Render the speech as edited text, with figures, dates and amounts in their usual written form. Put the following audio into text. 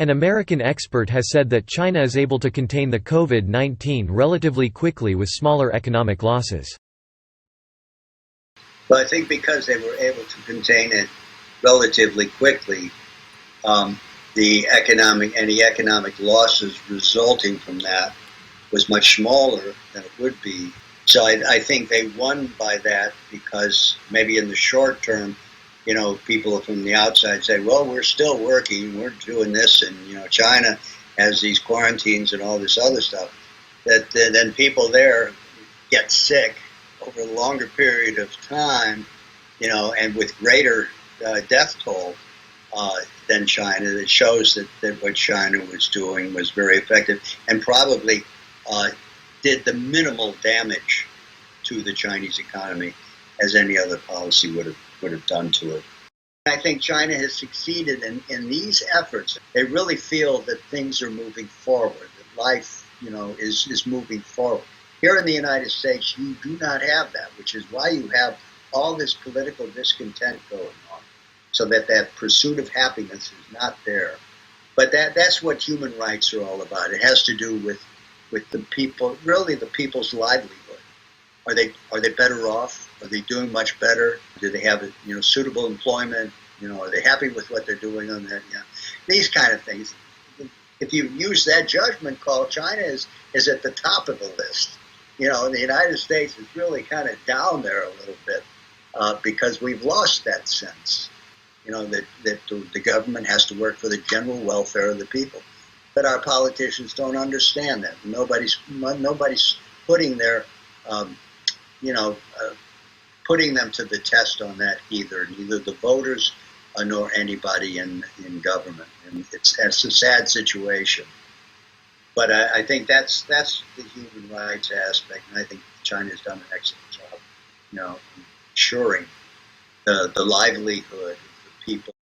An American expert has said that China is able to contain the COVID-19 relatively quickly with smaller economic losses. Well, I think because they were able to contain it relatively quickly, any economic losses resulting from that was much smaller than it would be. So I think they won by that because maybe in the short term, people from the outside say, well, we're still working, we're doing this, and, China has these quarantines and all this other stuff, that then people there get sick over a longer period of time, and with greater death toll than China. It shows that what China was doing was very effective and probably did the minimal damage to the Chinese economy as any other policy would have done to it. I think China has succeeded in these efforts. They really feel that things are moving forward, that life, is moving forward. Here in the United States, you do not have that, which is why you have all this political discontent going on, so that pursuit of happiness is not there. But that's what human rights are all about. It has to do with the people, really the people's livelihood. Are they better off? Are they doing much better? Do they have suitable employment? Are they happy with what they're doing on that? These kind of things. If you use that judgment call, China is at the top of the list. And the United States is really kind of down there a little bit because we've lost that sense. That the government has to work for the general welfare of the people. But our politicians don't understand that. Nobody's putting their putting them to the test on that either. Neither the voters nor anybody in government. And it's a sad situation. But I think that's the human rights aspect, and I think China's done an excellent job, ensuring the livelihood of the people.